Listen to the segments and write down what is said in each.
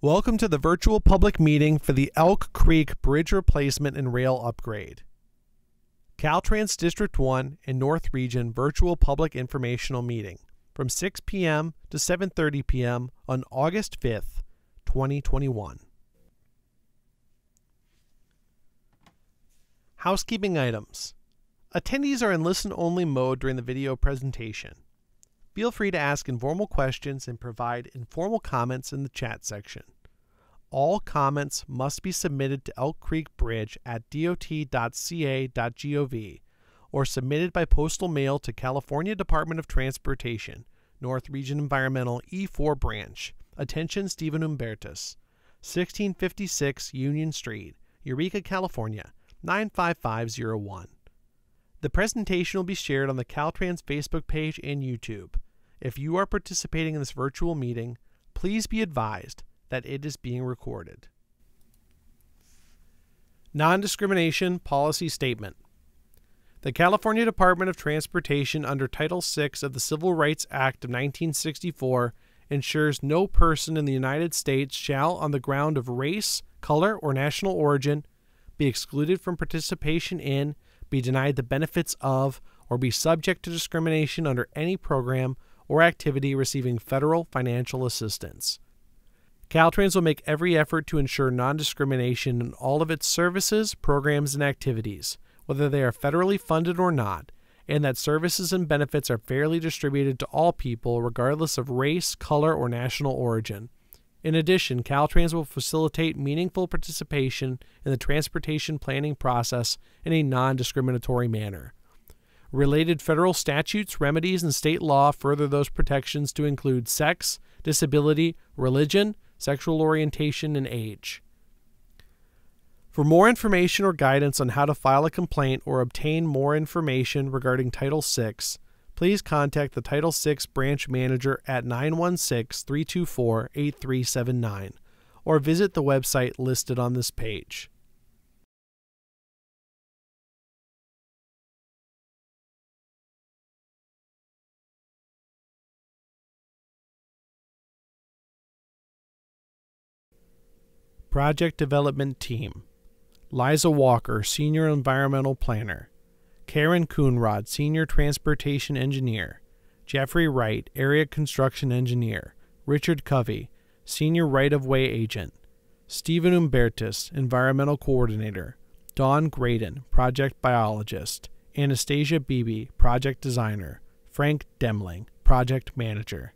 Welcome to the virtual public meeting for the Elk Creek Bridge Replacement and Rail Upgrade. Caltrans District 1 and North Region Virtual Public Informational Meeting from 6 p.m. to 7:30 p.m. on August 5th, 2021. Housekeeping items. Attendees are in listen-only mode during the video presentation. Feel free to ask informal questions and provide informal comments in the chat section. All comments must be submitted to Elk Creek Bridge at dot.ca.gov or submitted by postal mail to California Department of Transportation, North Region Environmental E4 Branch. Attention Stephen Umbertis, 1656 Union Street, Eureka, California, 95501. The presentation will be shared on the Caltrans Facebook page and YouTube. If you are participating in this virtual meeting, please be advised that it is being recorded. Non-discrimination policy statement. The California Department of Transportation under Title VI of the Civil Rights Act of 1964 ensures no person in the United States shall, on the ground of race, color, or national origin, be excluded from participation in, be denied the benefits of, or be subject to discrimination under any program or activity receiving federal financial assistance. Caltrans will make every effort to ensure non-discrimination in all of its services, programs, and activities, whether they are federally funded or not, and that services and benefits are fairly distributed to all people regardless of race, color, or national origin. In addition, Caltrans will facilitate meaningful participation in the transportation planning process in a non-discriminatory manner. Related federal statutes, remedies, and state law further those protections to include sex, disability, religion, sexual orientation, and age. For more information or guidance on how to file a complaint or obtain more information regarding Title VI, please contact the Title VI branch manager at 916-324-8379 or visit the website listed on this page. Project Development Team. Liza Walker, Senior Environmental Planner. Karen Coonrod, Senior Transportation Engineer. Jeffrey Wright, Area Construction Engineer. Richard Covey, Senior Right-of-Way Agent. Stephen Umbertis, Environmental Coordinator. Dawn Graydon, Project Biologist. Anastasia Beebe, Project Designer. Frank Demling, Project Manager.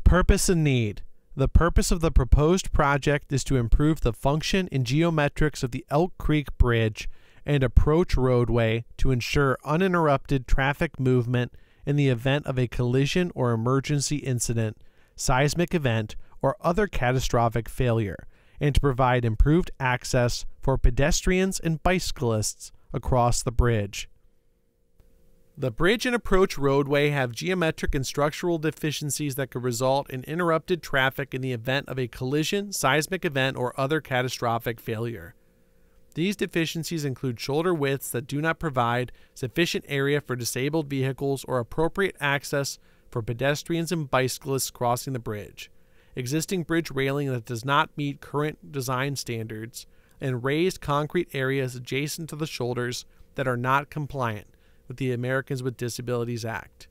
Purpose and need. The purpose of the proposed project is to improve the function and geometrics of the Elk Creek Bridge and approach roadway to ensure uninterrupted traffic movement in the event of a collision or emergency incident, seismic event, or other catastrophic failure, and to provide improved access for pedestrians and bicyclists across the bridge. The bridge and approach roadway have geometric and structural deficiencies that could result in interrupted traffic in the event of a collision, seismic event, or other catastrophic failure. These deficiencies include shoulder widths that do not provide sufficient area for disabled vehicles or appropriate access for pedestrians and bicyclists crossing the bridge, existing bridge railing that does not meet current design standards, and raised concrete areas adjacent to the shoulders that are not compliant with the Americans with Disabilities Act.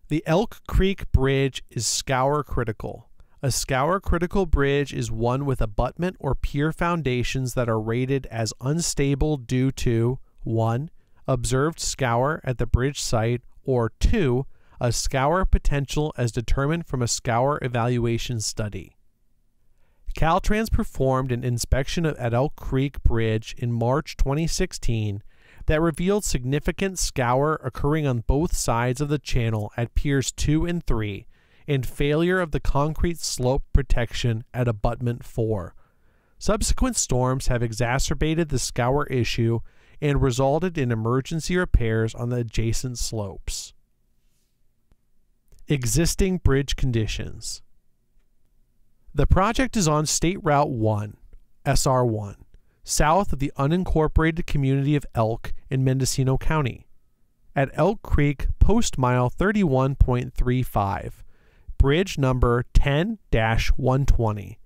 The Elk Creek Bridge is scour critical. A scour critical bridge is one with abutment or pier foundations that are rated as unstable due to 1. Observed scour at the bridge site, or 2. A scour potential as determined from a scour evaluation study. Caltrans performed an inspection at Elk Creek Bridge in March 2016 that revealed significant scour occurring on both sides of the channel at Piers 2 and 3 and failure of the concrete slope protection at abutment 4. Subsequent storms have exacerbated the scour issue and resulted in emergency repairs on the adjacent slopes. Existing bridge conditions. The project is on State Route 1, SR1, south of the unincorporated community of Elk in Mendocino County. at Elk Creek post mile 31.35, bridge number 10-120.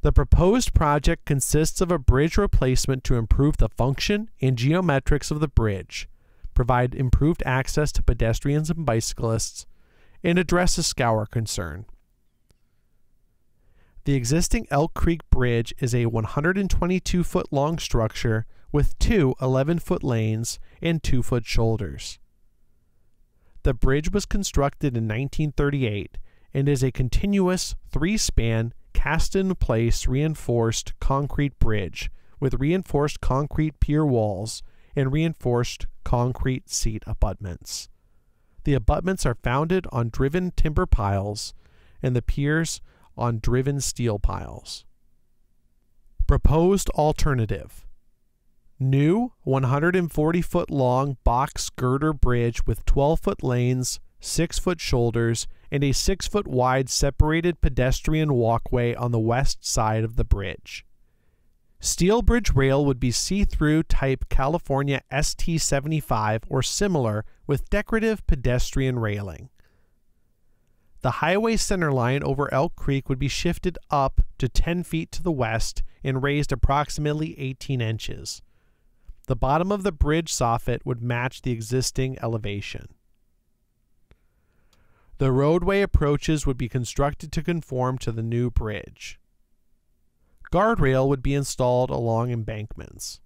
The proposed project consists of a bridge replacement to improve the function and geometrics of the bridge, provide improved access to pedestrians and bicyclists, and address a scour concern. The existing Elk Creek Bridge is a 122-foot long structure with two 11-foot lanes and 2-foot shoulders. The bridge was constructed in 1938 and is a continuous 3-span, cast-in-place reinforced concrete bridge with reinforced concrete pier walls and reinforced concrete seat abutments. The abutments are founded on driven timber piles and the piers on driven steel piles. Proposed alternative: new 140-foot long box girder bridge with 12-foot lanes, 6-foot shoulders, and a 6-foot wide separated pedestrian walkway on the west side of the bridge. Steel bridge rail would be see-through type California ST75 or similar with decorative pedestrian railing. The highway center line over Elk Creek would be shifted up to 10 feet to the west and raised approximately 18 inches. The bottom of the bridge soffit would match the existing elevation. The roadway approaches would be constructed to conform to the new bridge. Guardrail would be installed along embankments.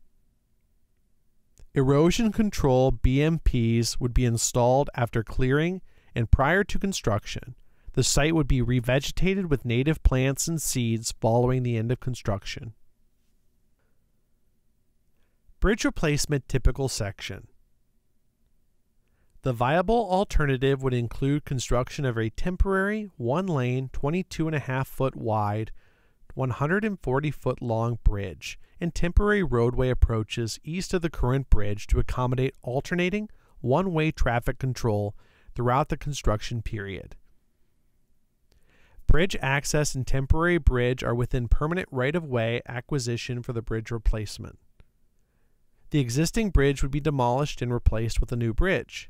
Erosion control BMPs would be installed after clearing and prior to construction. The site would be revegetated with native plants and seeds following the end of construction. Bridge replacement typical section. The viable alternative would include construction of a temporary 1-lane, 22.5-foot wide, 140-foot long bridge and temporary roadway approaches east of the current bridge to accommodate alternating one-way traffic control throughout the construction period. Bridge access and temporary bridge are within permanent right-of-way acquisition for the bridge replacement. The existing bridge would be demolished and replaced with a new bridge.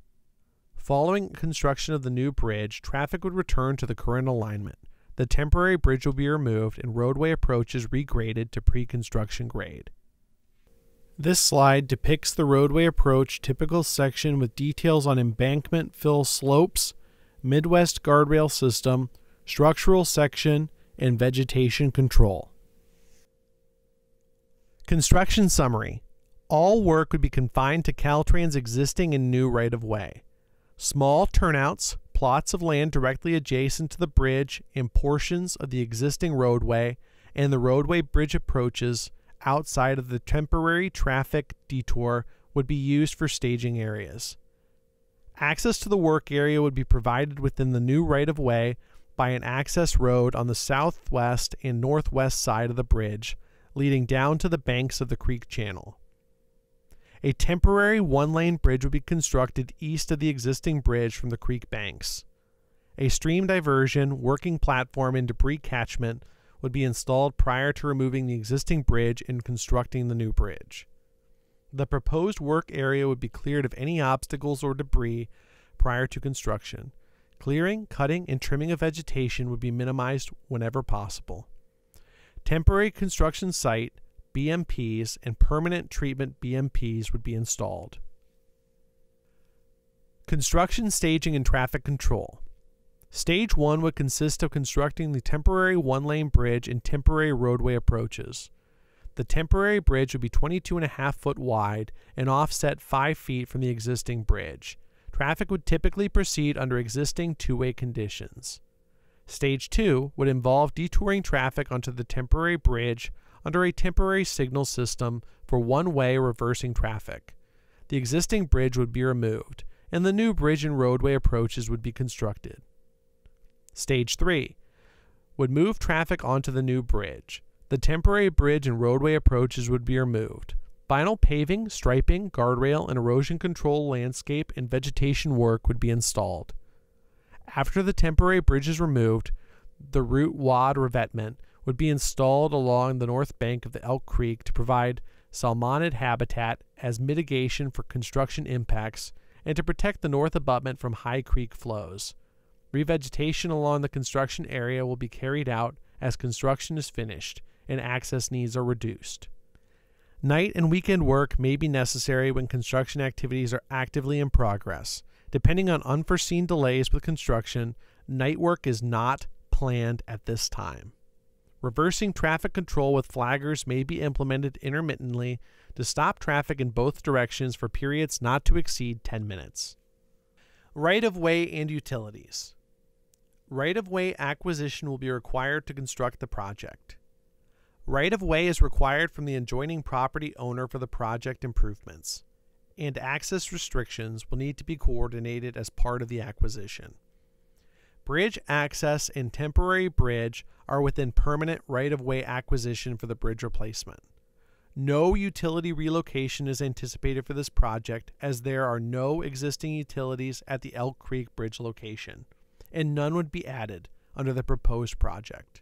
Following construction of the new bridge, traffic would return to the current alignment. The temporary bridge will be removed and roadway approaches regraded to pre-construction grade. This slide depicts the roadway approach typical section with details on embankment fill slopes, Midwest guardrail system, structural section, and vegetation control. Construction summary. All work would be confined to Caltrans' existing and new right-of-way. Small turnouts, plots of land directly adjacent to the bridge and portions of the existing roadway and the roadway bridge approaches outside of the temporary traffic detour would be used for staging areas. Access to the work area would be provided within the new right-of-way by an access road on the southwest and northwest side of the bridge, leading down to the banks of the creek channel. A temporary 1-lane bridge would be constructed east of the existing bridge from the creek banks. A stream diversion, working platform, and debris catchment would be installed prior to removing the existing bridge and constructing the new bridge. The proposed work area would be cleared of any obstacles or debris prior to construction. Clearing, cutting, and trimming of vegetation would be minimized whenever possible. Temporary construction site BMPs and permanent treatment BMPs would be installed. Construction, staging, and traffic control. Stage 1 would consist of constructing the temporary 1-lane bridge and temporary roadway approaches. The temporary bridge would be 22.5-foot wide and offset 5 feet from the existing bridge. Traffic would typically proceed under existing two-way conditions. Stage 2 would involve detouring traffic onto the temporary bridge under a temporary signal system for one-way reversing traffic. The existing bridge would be removed, and the new bridge and roadway approaches would be constructed. Stage 3 would move traffic onto the new bridge. The temporary bridge and roadway approaches would be removed. Final paving, striping, guardrail, and erosion control landscape and vegetation work would be installed. After the temporary bridge is removed, the root wad revetment would be installed along the north bank of the Elk Creek to provide salmonid habitat as mitigation for construction impacts and to protect the north abutment from high creek flows. Revegetation along the construction area will be carried out as construction is finished and access needs are reduced. Night and weekend work may be necessary when construction activities are actively in progress. Depending on unforeseen delays with construction, night work is not planned at this time. Reversing traffic control with flaggers may be implemented intermittently to stop traffic in both directions for periods not to exceed 10 minutes. Right-of-way and utilities. Right-of-way acquisition will be required to construct the project. Right-of-way is required from the adjoining property owner for the project improvements, and access restrictions will need to be coordinated as part of the acquisition. Bridge access and temporary bridge are within permanent right-of-way acquisition for the bridge replacement. No utility relocation is anticipated for this project as there are no existing utilities at the Elk Creek Bridge location, and none would be added under the proposed project.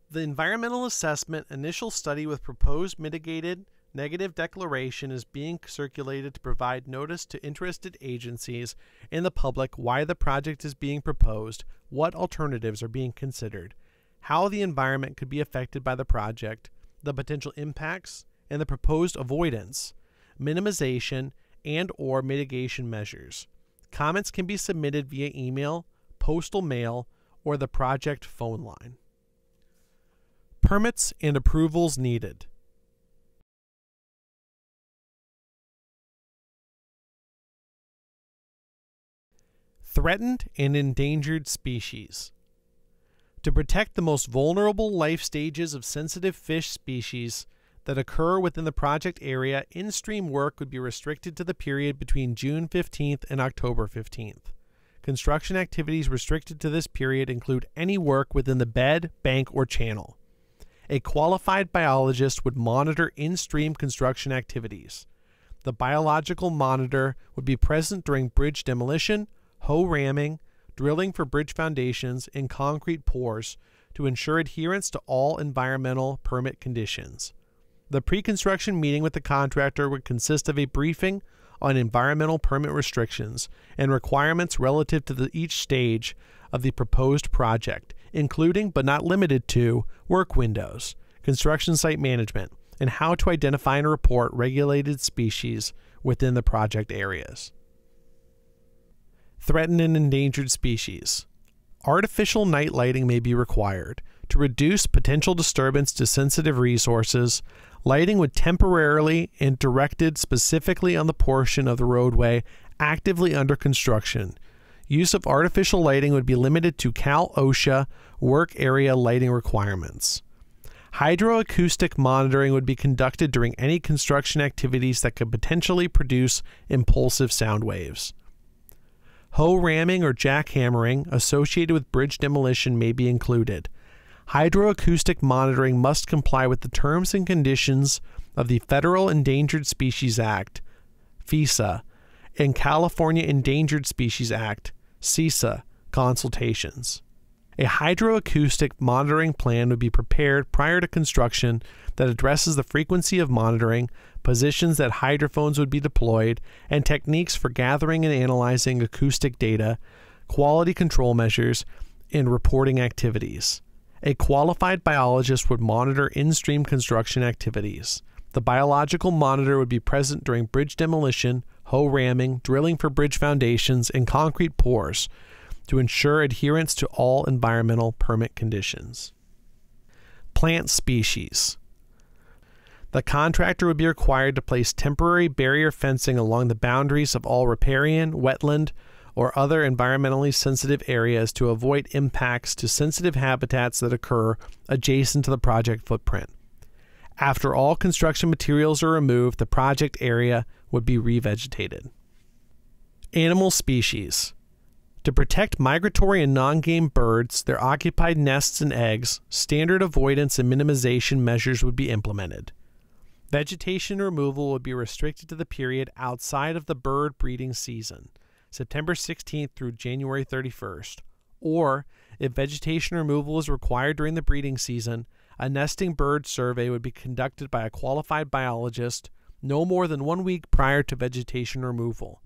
The environmental assessment initial study with proposed mitigated negative declaration is being circulated to provide notice to interested agencies and the public why the project is being proposed, what alternatives are being considered, how the environment could be affected by the project, the potential impacts, and the proposed avoidance, minimization, and/or mitigation measures. Comments can be submitted via email, postal mail, or the project phone line. Permits and approvals needed. Threatened and endangered species. To protect the most vulnerable life stages of sensitive fish species that occur within the project area, in-stream work would be restricted to the period between June 15th and October 15th. Construction activities restricted to this period include any work within the bed, bank, or channel. A qualified biologist would monitor in-stream construction activities. The biological monitor would be present during bridge demolition, hoe ramming, drilling for bridge foundations, and concrete pours to ensure adherence to all environmental permit conditions. The pre-construction meeting with the contractor would consist of a briefing on environmental permit restrictions and requirements relative to each stage of the proposed project, including but not limited to work windows, construction site management, and how to identify and report regulated species within the project areas. Threatened and endangered species. Artificial night lighting may be required. To reduce potential disturbance to sensitive resources, lighting would temporarily and directed specifically on the portion of the roadway actively under construction. Use of artificial lighting would be limited to Cal-OSHA work area lighting requirements. Hydroacoustic monitoring would be conducted during any construction activities that could potentially produce impulsive sound waves. Hoe ramming or jackhammering associated with bridge demolition may be included. Hydroacoustic monitoring must comply with the terms and conditions of the Federal Endangered Species Act, FESA, and California Endangered Species Act, CESA, consultations. A hydroacoustic monitoring plan would be prepared prior to construction that addresses the frequency of monitoring, positions that hydrophones would be deployed, and techniques for gathering and analyzing acoustic data, quality control measures, and reporting activities. A qualified biologist would monitor in-stream construction activities. The biological monitor would be present during bridge demolition, hoe ramming, drilling for bridge foundations, and concrete pours to ensure adherence to all environmental permit conditions. Plant species. The contractor would be required to place temporary barrier fencing along the boundaries of all riparian, wetland, or other environmentally sensitive areas to avoid impacts to sensitive habitats that occur adjacent to the project footprint. After all construction materials are removed, the project area would be revegetated. Animal species. To protect migratory and non-game birds, their occupied nests and eggs, standard avoidance and minimization measures would be implemented. Vegetation removal would be restricted to the period outside of the bird breeding season, September 16th through January 31st, or if vegetation removal is required during the breeding season, A nesting bird survey would be conducted by a qualified biologist no more than 1 week prior to vegetation removal.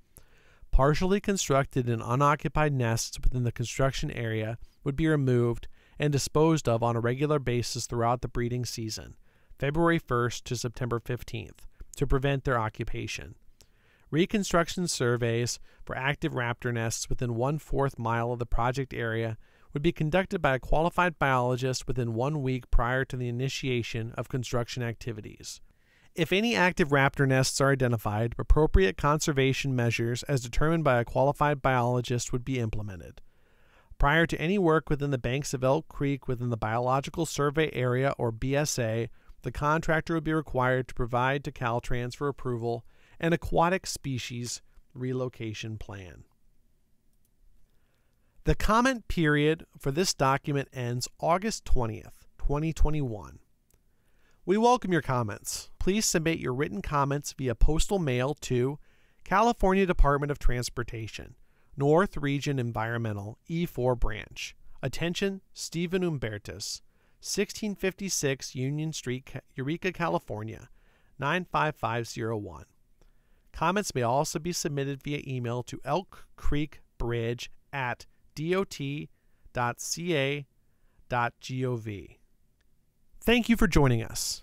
Partially constructed and unoccupied nests within the construction area would be removed and disposed of on a regular basis throughout the breeding season, February 1st to September 15th, to prevent their occupation. Reconstruction surveys for active raptor nests within 1/4 mile of the project area would be conducted by a qualified biologist within 1 week prior to the initiation of construction activities. If any active raptor nests are identified, appropriate conservation measures as determined by a qualified biologist would be implemented. Prior to any work within the banks of Elk Creek within the Biological Survey Area or BSA, the contractor would be required to provide to Caltrans for approval an aquatic species relocation plan. The comment period for this document ends August 20th, 2021. We welcome your comments. Please submit your written comments via postal mail to California Department of Transportation, North Region Environmental, E4 Branch. Attention, Stephen Umbertis, 1656 Union Street, Eureka, California, 95501. Comments may also be submitted via email to elkcreekbridge@dot.ca.gov. Thank you for joining us.